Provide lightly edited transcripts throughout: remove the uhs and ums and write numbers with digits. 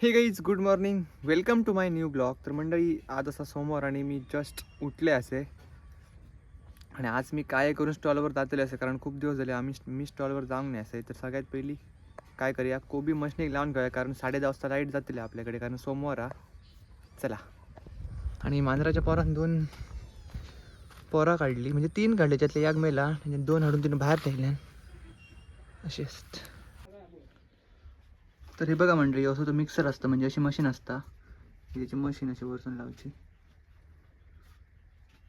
हे guys good morning, welcome to my new blog. तर मंडळी, आज असा सोमवार आणि मी जस्ट उठले असे आणि आज मी काय करून स्टॉलवर जातले असे, कारण खूप दिवस झाले मी स्टॉलवर जाऊन नाही असे. तर सगळ्यात पहिली काय करूया, कोबी मशनीक लावून घेऊया, कारण 10:30 वाजता लाईट जातील आपल्याकडे, कारण सोमवार हा. चला. आणि मांजराच्या पोरान 2 पोरं काढली, म्हणजे 3 काढले, त्यातले एक मेला म्हणजे 2 हाडून तिने बाहेर ठेवल्या अशी असत. तर हे बघा मंडळी, असं तो मिक्सर असतं, म्हणजे अशी मशीन असता, त्याची मशीन अशी वरतून लावायची.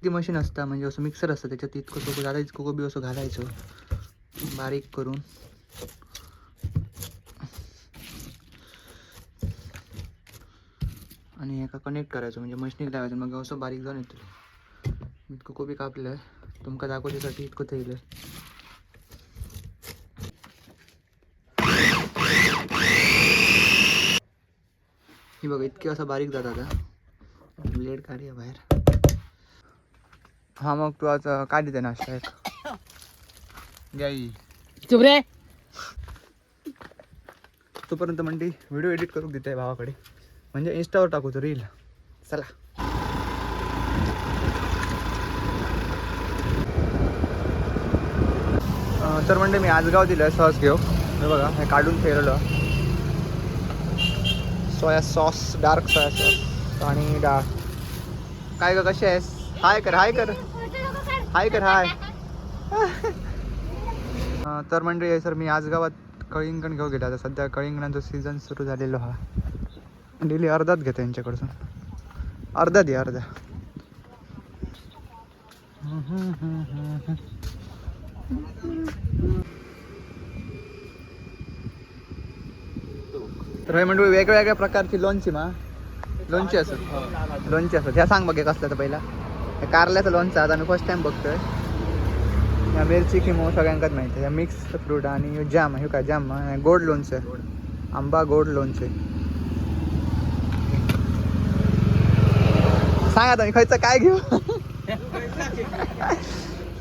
ती मशीन असता म्हणजे असं मिक्सर असतं, त्याच्यात इतकं सोपं झालं, इतकं कोबी असं घालायचं बारीक करून. आणि एका कनेक्ट करायचं, म्हणजे मशीन लावायचं, मग असं बारीक जाऊन येतो. इतकं कोबी कापलं तुमका दाखवण्यासाठी, इतकं थैलं. ही बघा, इतके असं बारीक जातात. आता ब्लेड काढूया बाहेर. हा, मग तू आज काय देते नाश्ता? एक गाई चुप रे. तोपर्यंत म्हणते व्हिडिओ एडिट करून देते भावाकडे, म्हणजे इंस्टावर टाकू तो रील. चला. तर म्हणजे मी आजगाव दिलं सॉस घेऊ. हे बघा, हे काढून ठेवलेलं soya sauce, dark soya sauce आणि डाळ. काय ग, कशी आहेस? हाय कर, हाय कर, हाय कर, हाय. तर म्हणजे सर, मी आज गावात कळिंगण घेऊ गेला. आता सध्या कळिंगणाचा सीझन सुरू झालेलो हा. डेली अर्धाच घेतो यांच्याकडसून, अर्धा दे, अर्धा. तर हे म्हणजे वेगवेगळ्या प्रकारची लोणची लोणची असत. ह्या सांग बघ कसलं. तर पहिला कारल्याचं लोणचं आता मी फर्स्ट टाइम बघतोय. या मिरची किमो सगळ्यांकाच माहिती आहे. मिक्स फ्रूट आणि जाम, हे काय जाम, गोड लोणचं, आंबा गोड लोणचे. सांग आता मी खायचं काय घेऊ.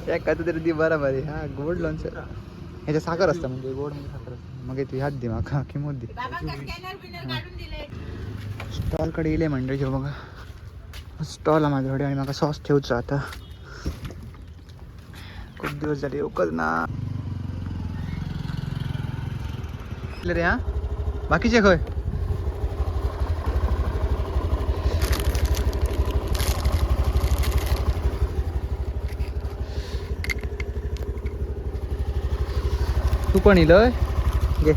एक काय तरी ती बरोबर आहे. हा, गोड लोणचं, ह्याच्यात साखर असतं, म्हणजे गोड म्हणजे साखर असतं. मग ती हात दे, मग किंमत दे. स्टॉलकडे येईल मंडळी, बघा स्टॉल आहे माझ्याकडे, आणि मला सॉस ठेवचं आता. खूप दिवस झाले येऊकच ना रे. हा, बाकीचे खय तू पण येईल घे.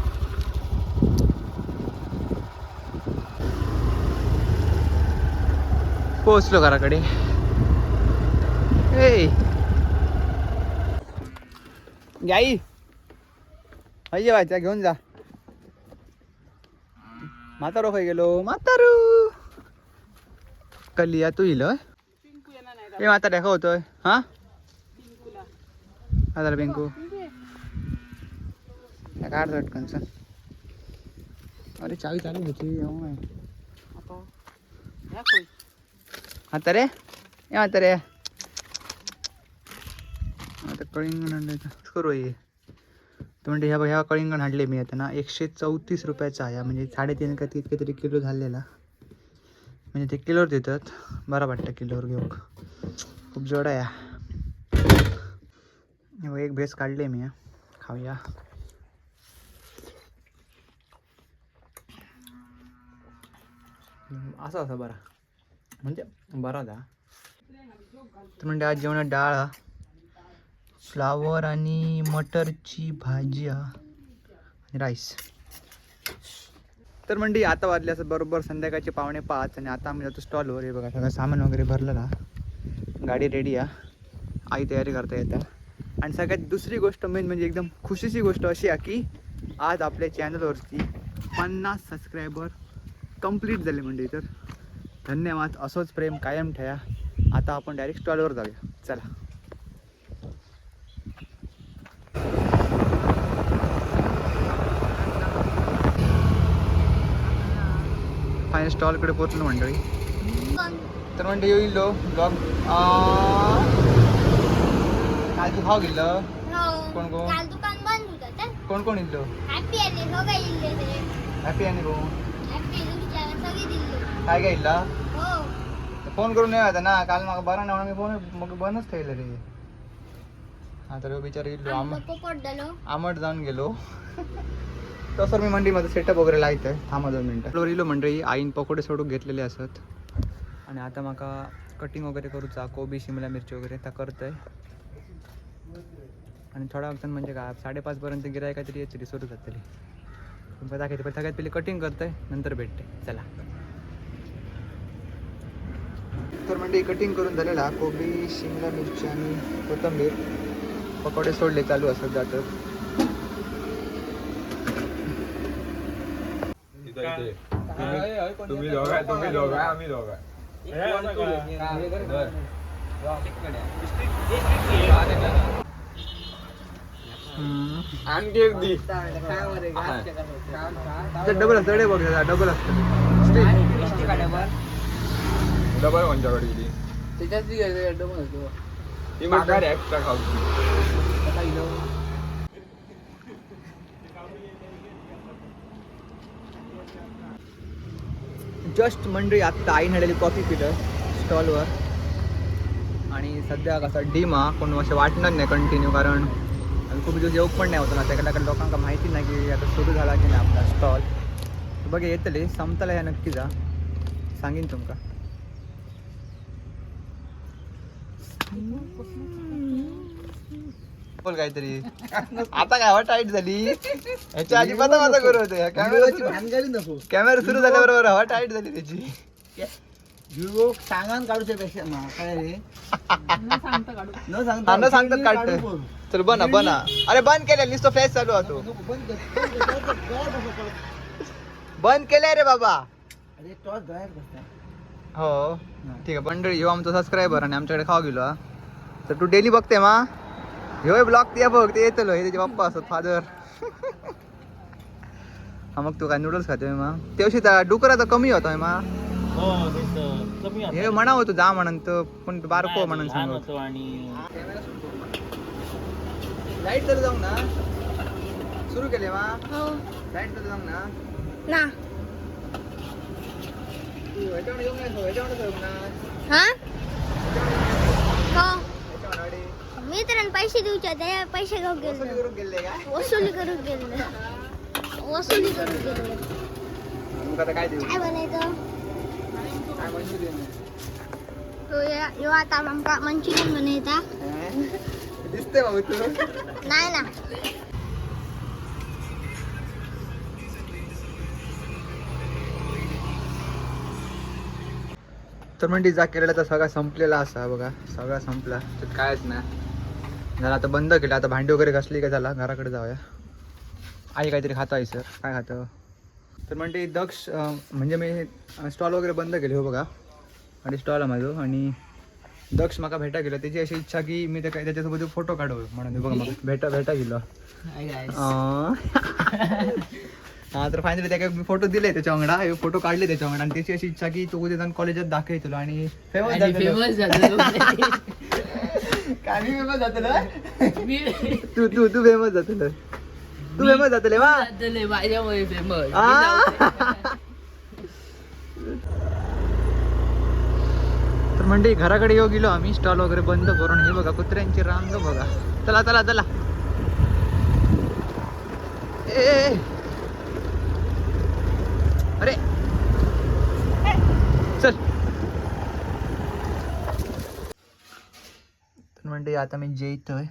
पोहोचलो घराकडे. ए गाई, पाहिजे व्हायचा, घेऊन जा. म्हातारो खाई गेलो, म्हातारू कलिया तू येईल. हे म्हाताऱ्या होतोय. हा, आता पिंकू काढ झटकनचा. अरे चावी चालू होती. आता रे, आता रे, आता कळिंगण आणलं करू ये. तर म्हणजे ह्या कळिंगण हाडले मी आता ना, 134 रुपयाचा आहे. म्हणजे 3.5 का तितके तरी किलो झालेला, म्हणजे ते किलोवर देतात. बरं वाटतं किलोवर घेऊ, खूप जड आहे. एक भेस काढले मी, खाऊया. असं बरा, म्हणजे बरा दा. तर म्हणजे आज जेवणात डाळ, फ्लावर आणि मटरची भाजी आणि राईस. तर म्हणजे आता वाजले असं बरोबर संध्याकाळचे 4:45, आणि आता आम्ही जातो स्टॉलवर. हे बघा, सगळं सामान वगैरे भरलेला, गाडी रेडी आहे, आई तयारी करता येतात. आणि सगळ्यात दुसरी गोष्ट मेन म्हणजे एकदम खुशीची गोष्ट अशी आहे की आज आपल्या चॅनलवरती 50 सबस्क्रायबर कंप्लीट झाले. म्हणजे तर धन्यवाद, असंच प्रेम कायम ठेवा. आता आपण डायरेक्ट स्टॉलवर जाऊया, चला. फायनल स्टॉलकडे पोहोचलो मंडळी. तर म्हणजे येईल ब्लॉग. काल तू खाऊ गेलं कोण कोण, काल दुकान बंद होतं तर कोण कोण येईल? हॅपी आणि हो का इल्ले हॅपी आणि कोण? हॅपी काय घ्यायला फोन करून नाही ना काल मला बरं नाही मी फोन मग बंदच ठेवलं रे. हा तर बिचार आमट जाऊन गेलो. तसं मी मंडीमध्ये सेटअप वगैरे लायत आहे. थांबा 2 मिनटं. इलो मंडळी आईन पकोडे सोडून घेतलेले असत आणि आता माका कटिंग वगैरे करूचा कोबी शिमला मिरची वगैरे त्या करतोय आणि थोडा वक्त म्हणजे काय 5:30 पर्यंत गिराय काहीतरी येतली सुरू जातली. दाखवते पण सगळ्यात पहिले कटिंग करतोय नंतर भेटते. चला तर म्हणजे कटिंग करून झालेला कोबी शिमला मिरची आणि कोथिंबीर पकोडे सोडले चालू असत जातात. तुम्ही दोघं आम्ही दोघं आणखी एक दी डबल असतं रे बघ डबल असतं डबल कोणच्याकडे गेली त्याच्यात डबल असतो ती मागा एक्स्ट्रा खाऊ. जस्ट मंडळी आत्ता आई नेलेली कॉफी पिलं स्टॉलवर आणि सध्या कसा डीम हा कोण असं वाटणार नाही कंटिन्यू कारण खूप दिवस येऊ पण नाही होतं ना त्याकडे लोकांना माहिती नाही की आता सुरू झाला की नाही आपला स्टॉल. बघ येतले संपताला ह्या नक्की जा सांगेन तुमका. बोल काहीतरी आता काय हवा टाईट झाली ह्याच्या आधी पता माझा करू होते कॅमेरा सुरू झाल्याबरोबर हवा टाईट झाली त्याची. सांगा काढूच्या पेक्षा काय रे न सांगतात काढत. चल बना बना अरे बंद केल्या नुसतं फ्लॅश चालू होतो बंद केलंय रे बाबा. हो ठीक आहे मंडळी ह्यो आमचा सबस्क्रायबर आणि आमच्याकडे खाऊ गेलो तर तू डेली बघते मा ह्यो ब्लॉग ते बघ ते येतलो हे त्याचे पप्पा असत फादर. हा मग तू काय नूडल्स खातोय मग तेवशी डुकराचा कमी होतोय मा हे म्हणा होतो जा म्हणून तर पण बारको म्हणून सांगतो. लाईट तर जाऊ ना सुरू केले मा लाईट तर जाऊ ना ना तू ह्याच्यावर येऊ नाही ह्याच्यावर जाऊ ना हा हो मी तर पैसे देऊचे ते पैसे घेऊन गेले करून गेले का वसुली करून गेले वसुली करून गेले. मग आता काय देऊ काय बनायचं काय मंचुरियन तो यो आता आमका मंचुरियन बनायचा दिसते बाबू तू नाही ना. तर म्हणजे जा केलेला तर सगळा संपलेला असा बघा सगळा संपला त्यात कायच नाही जरा आता बंद केलं. आता भांडी वगैरे घासली का झाला घराकडे जाऊया. आई काहीतरी खातं आहे सर काय खातं तर म्हणजे दक्ष म्हणजे मी स्टॉल वगैरे बंद केले हो बघा आणि स्टॉल आहे माझं आणि दक्ष माका भेटा गेलो त्याची अशी इच्छा की मी त्याच्यासोबत फोटो काढू म्हणून बघा मग भेटा गेलो. हा तर फायनली त्या मी फोटो दिले त्याच्या अंगडा फोटो काढले त्याच्या अंगडा आणि त्याची अशी इच्छा की तू उद्या जाऊन कॉलेजात दाखव तुला आणि फेमस काय मी फेमस जातलं तू तू तू फेमस जातलं तू फेमस जातले वा माझ्यामुळे फेमस. तर म्हणजे घराकडे येऊ गेलो आम्ही स्टॉल वगैरे बंद करून. हे बघा कुत्र्यांची रांग बघा. चला चला चला ए अरे चल. तर म्हणजे आता मी जेवतोय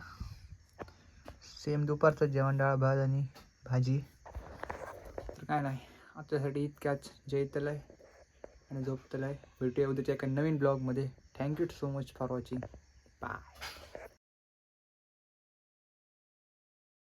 सेम दुपारचं जेवण डाळ भात आणि भाजी. तर काय नाही आजच्यासाठी इतक्याच जेवतलंय आणि झोपतलंय. भेटूया उद्याच्या एका नवीन ब्लॉगमध्ये. Thank you so much for watching. Bye.